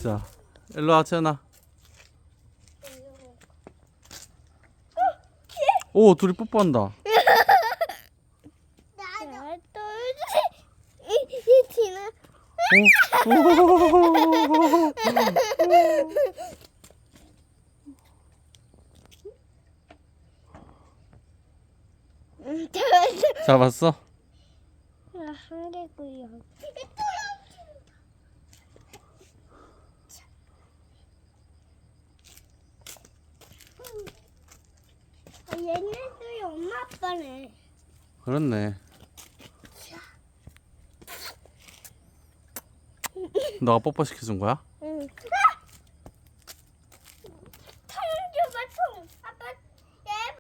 자, 일로 와, 채연아. 오, 둘이 뽀뽀한다. 나도 이 티는 잡았어? 한 개고요. 얘네들이 엄마 아빠네. 그렇네. 너가 뽀뽀 시켜준 거야? 응.